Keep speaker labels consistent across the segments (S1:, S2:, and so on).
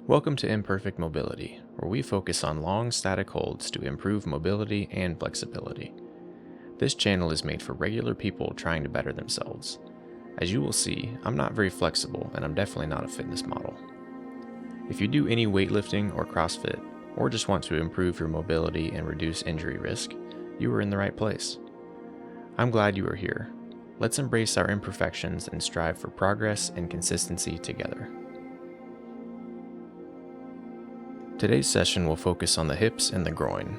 S1: Welcome to Imperfect Mobility, where we focus on long static holds to improve mobility and flexibility. This channel is made for regular people trying to better themselves. As you will see, I'm not very flexible and I'm definitely not a fitness model. If you do any weightlifting or CrossFit, or just want to improve your mobility and reduce injury risk, you are in the right place. I'm glad you are here. Let's embrace our imperfections and strive for progress and consistency together. Today's session will focus on the hips and the groin.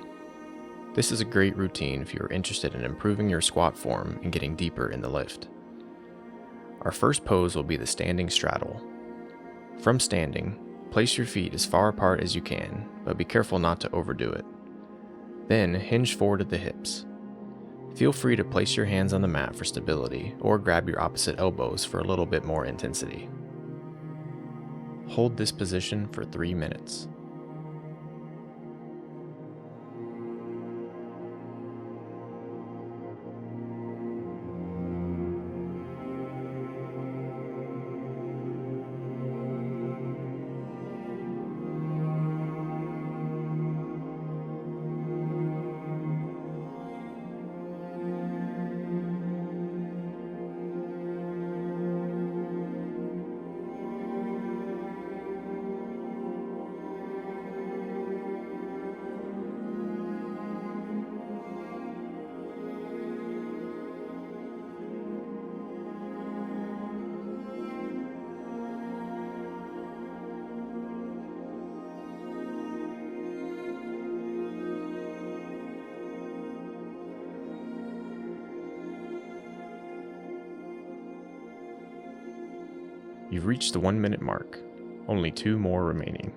S1: This is a great routine if you are interested in improving your squat form and getting deeper in the lift. Our first pose will be the Standing Straddle. From standing, place your feet as far apart as you can, but be careful not to overdo it. Then hinge forward at the hips. Feel free to place your hands on the mat for stability or grab your opposite elbows for a little bit more intensity. Hold this position for 3 minutes. You've reached the 1 minute mark. Only 2 more remaining.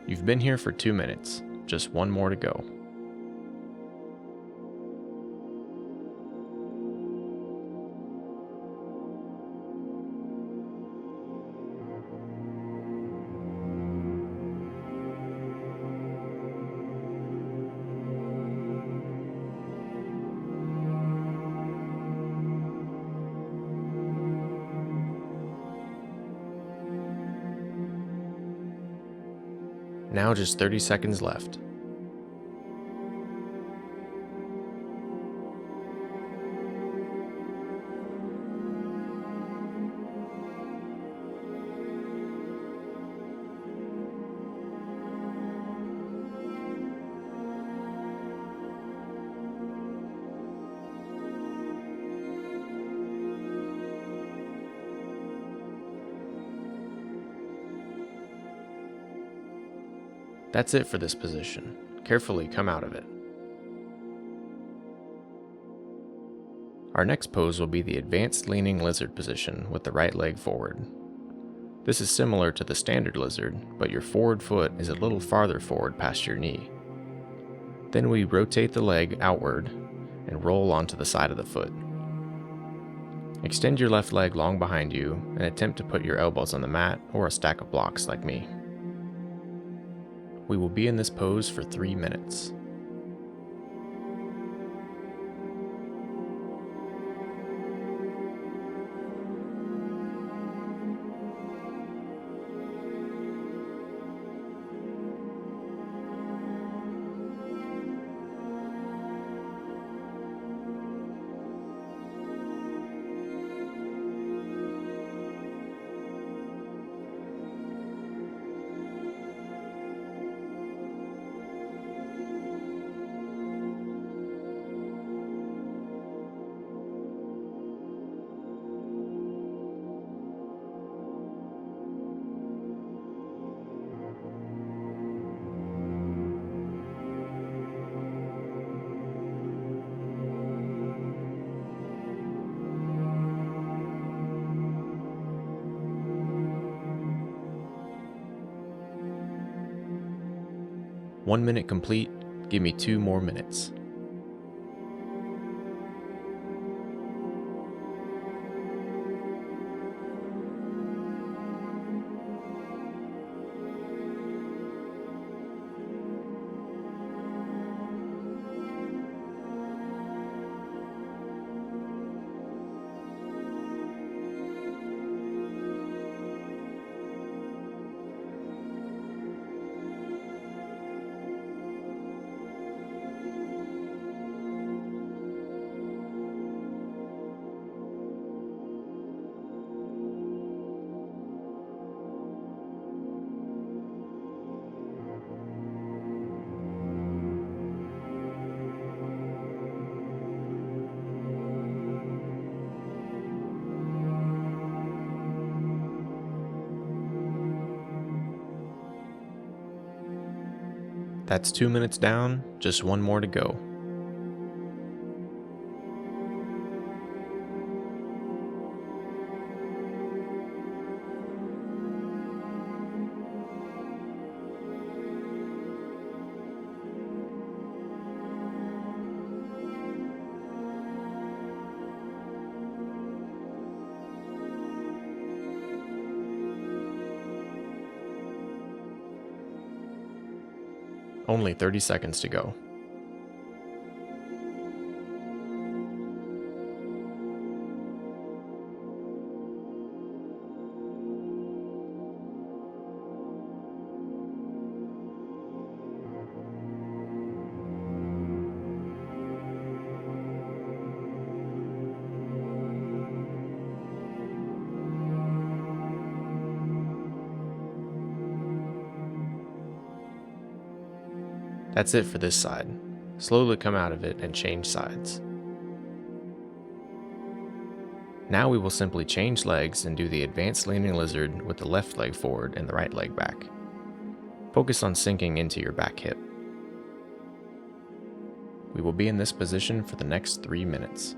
S1: You've been here for 2 minutes, just 1 more to go. Now just 30 seconds left. That's it for this position. Carefully come out of it. Our next pose will be the advanced leaning lizard position with the right leg forward. This is similar to the standard lizard, but your forward foot is a little farther forward past your knee. Then we rotate the leg outward and roll onto the side of the foot. Extend your left leg long behind you and attempt to put your elbows on the mat or a stack of blocks like me. We will be in this pose for 3 minutes. 1 minute complete, give me 2 more minutes. That's 2 minutes down, just 1 more to go. Only 30 seconds to go. That's it for this side. Slowly come out of it and change sides. Now we will simply change legs and do the advanced leaning lizard with the left leg forward and the right leg back. Focus on sinking into your back hip. We will be in this position for the next 3 minutes.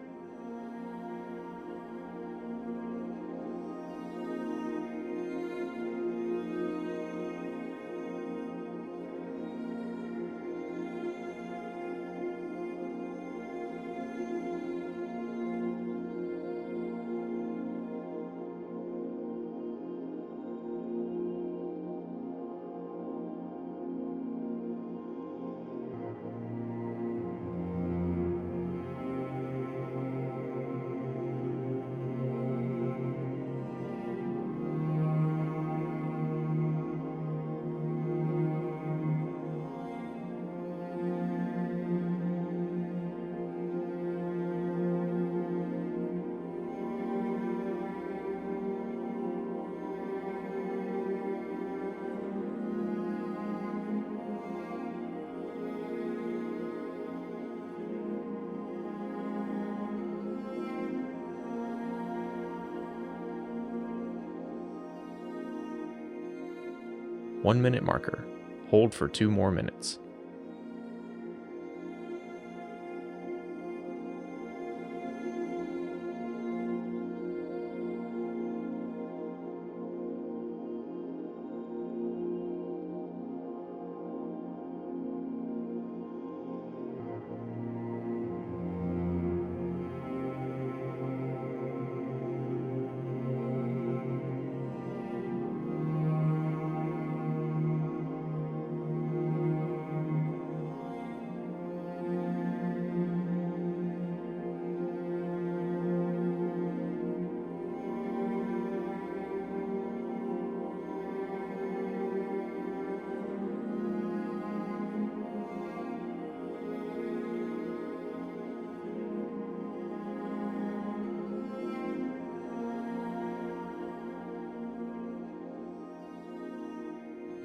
S1: One minute marker. Hold for 2 more minutes.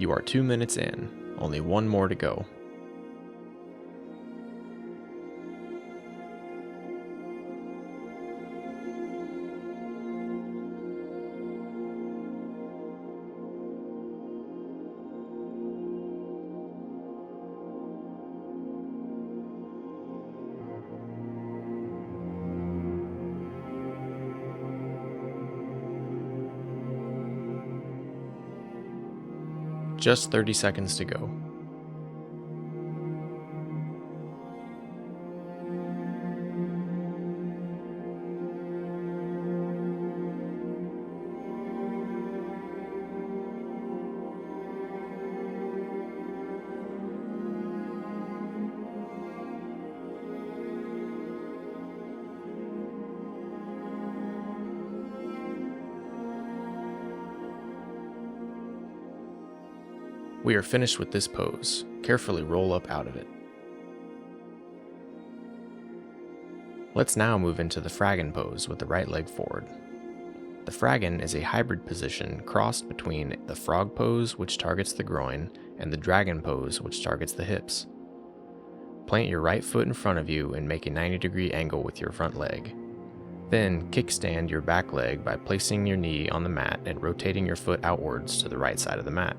S1: You are 2 minutes in, only 1 more to go. Just 30 seconds to go. We are finished with this pose. Carefully roll up out of it. Let's now move into the Fragon pose with the right leg forward. The Fragon is a hybrid position crossed between the frog pose, which targets the groin, and the dragon pose, which targets the hips. Plant your right foot in front of you and make a 90-degree angle with your front leg. Then kickstand your back leg by placing your knee on the mat and rotating your foot outwards to the right side of the mat.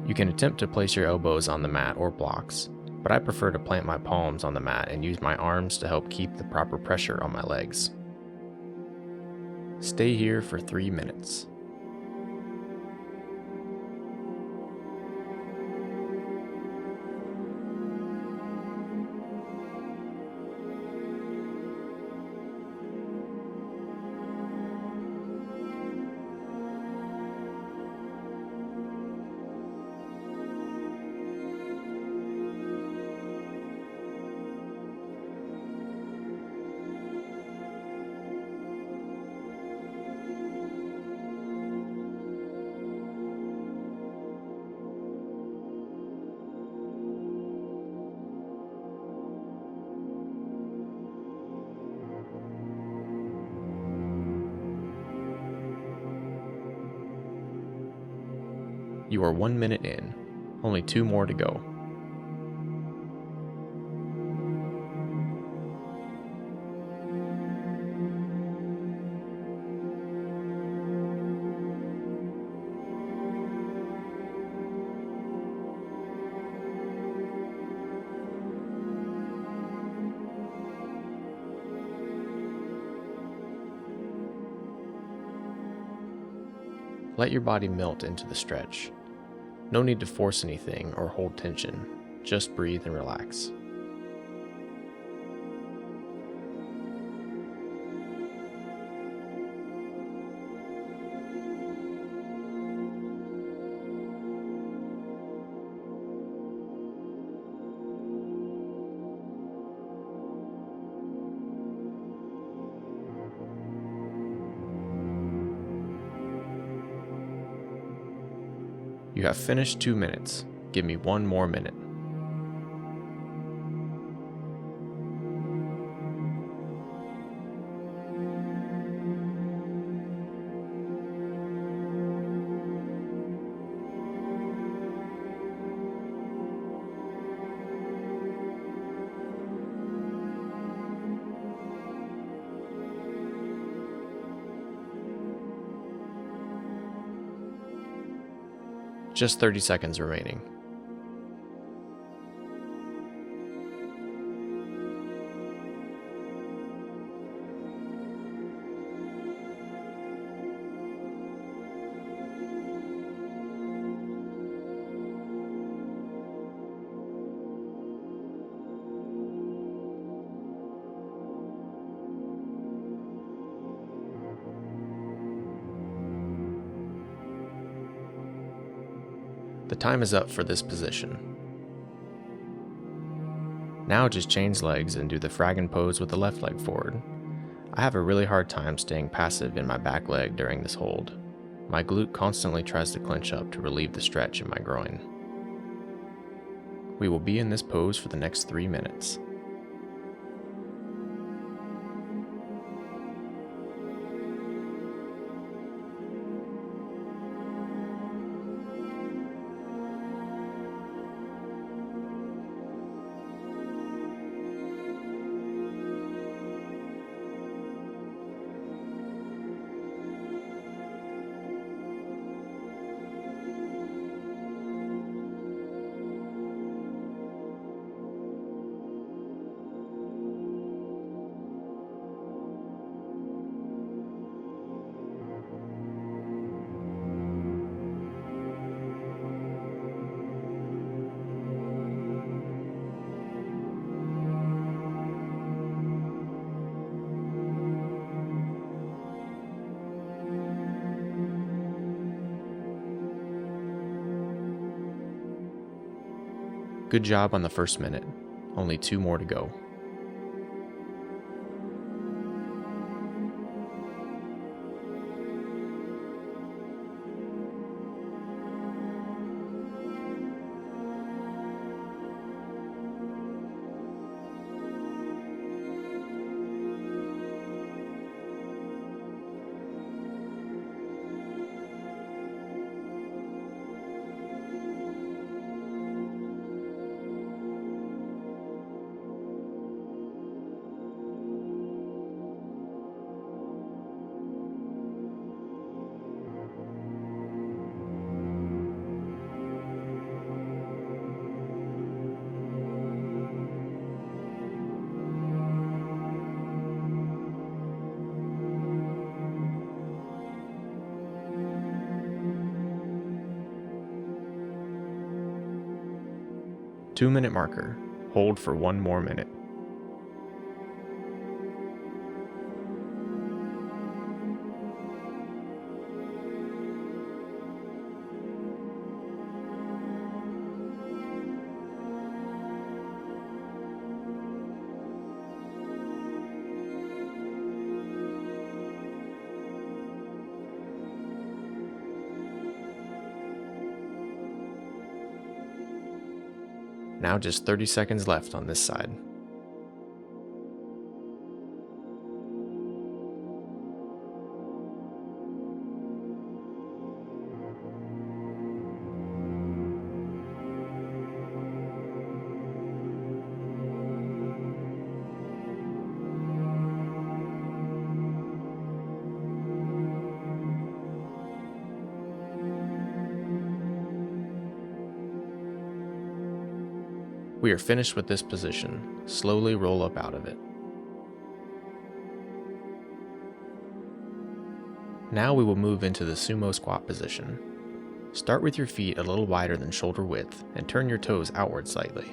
S1: You can attempt to place your elbows on the mat or blocks, but I prefer to plant my palms on the mat and use my arms to help keep the proper pressure on my legs. Stay here for 3 minutes. You are 1 minute in, only 2 more to go. Let your body melt into the stretch. No need to force anything or hold tension. Just breathe and relax. You have finished 2 minutes. Give me 1 more minute. Just 30 seconds remaining. The time is up for this position. Now just change legs and do the Fragon pose with the left leg forward. I have a really hard time staying passive in my back leg during this hold. My glute constantly tries to clench up to relieve the stretch in my groin. We will be in this pose for the next 3 minutes. Good job on the first minute. Only 2 more to go. 2-minute marker. Hold for 1 more minute. Now just 30 seconds left on this side. We are finished with this position. Slowly roll up out of it. Now we will move into the Sumo Squat position. Start with your feet a little wider than shoulder width and turn your toes outward slightly.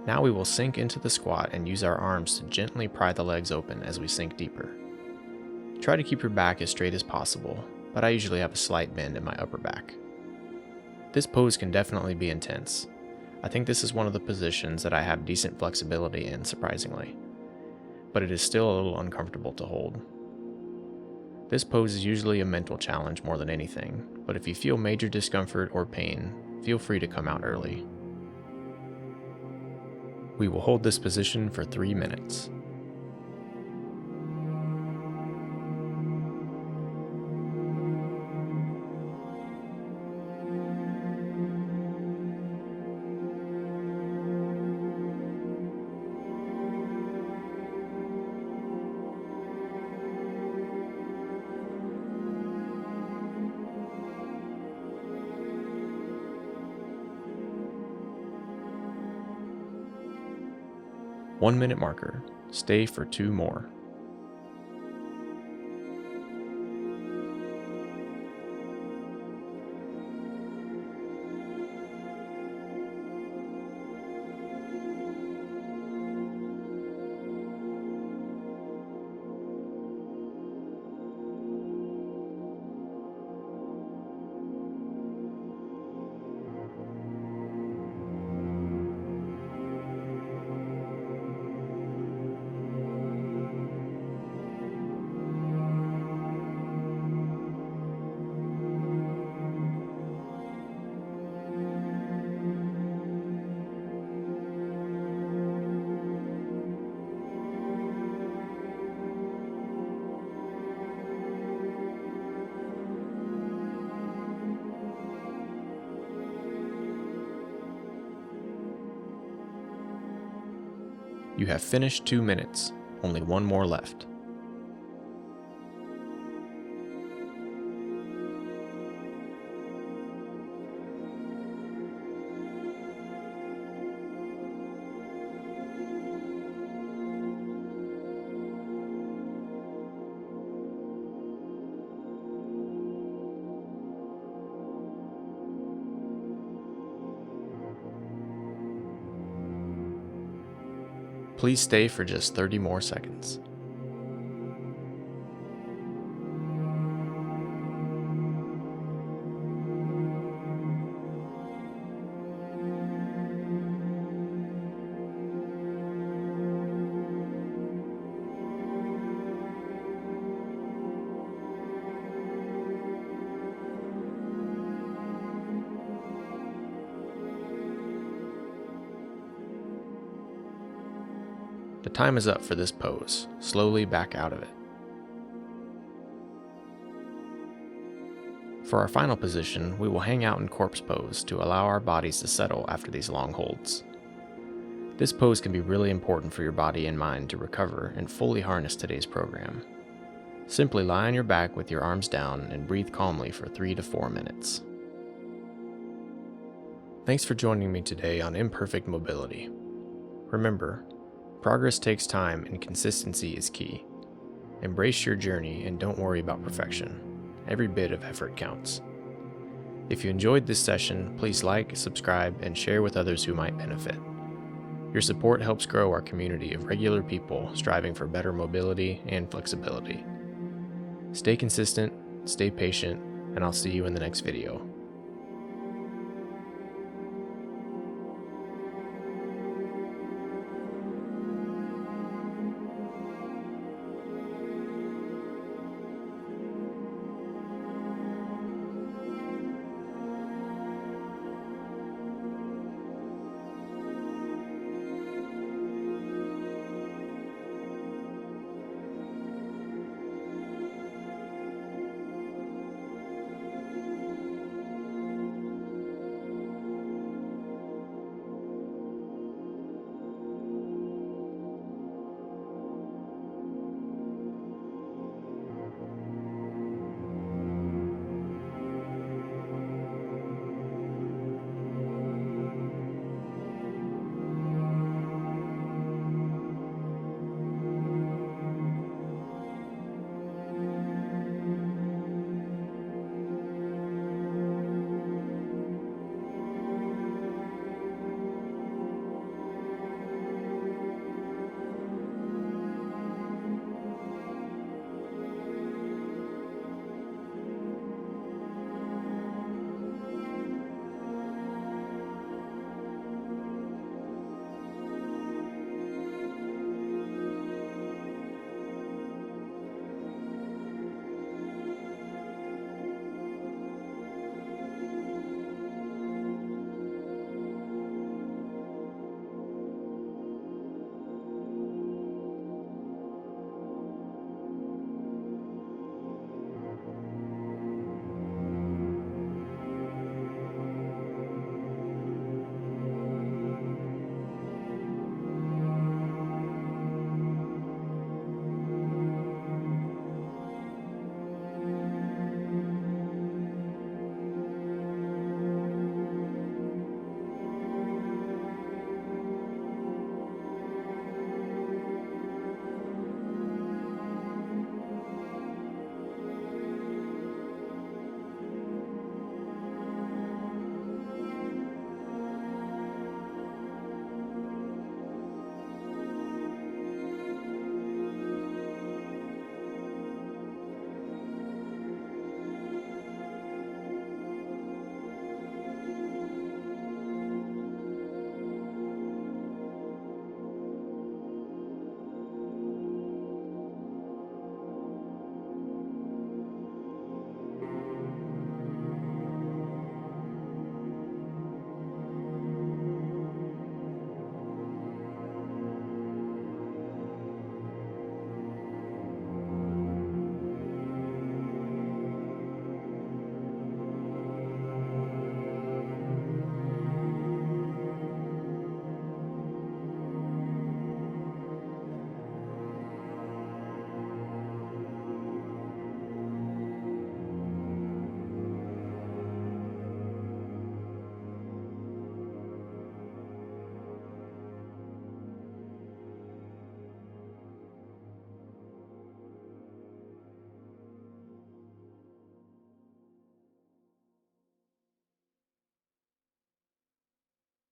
S1: Now we will sink into the squat and use our arms to gently pry the legs open as we sink deeper. Try to keep your back as straight as possible, but I usually have a slight bend in my upper back. This pose can definitely be intense. I think this is one of the positions that I have decent flexibility in, surprisingly, but it is still a little uncomfortable to hold. This pose is usually a mental challenge more than anything, but if you feel major discomfort or pain, feel free to come out early. We will hold this position for 3 minutes. One-minute marker. Stay for 2 more. You have finished 2 minutes, only 1 more left. Please stay for just 30 more seconds. The time is up for this pose. Slowly back out of it. For our final position, we will hang out in corpse pose to allow our bodies to settle after these long holds. This pose can be really important for your body and mind to recover and fully harness today's program. Simply lie on your back with your arms down and breathe calmly for 3 to 4 minutes. Thanks for joining me today on Imperfect Mobility. Remember, progress takes time and consistency is key. Embrace your journey and don't worry about perfection. Every bit of effort counts. If you enjoyed this session, please like, subscribe, and share with others who might benefit. Your support helps grow our community of regular people striving for better mobility and flexibility. Stay consistent, stay patient, and I'll see you in the next video.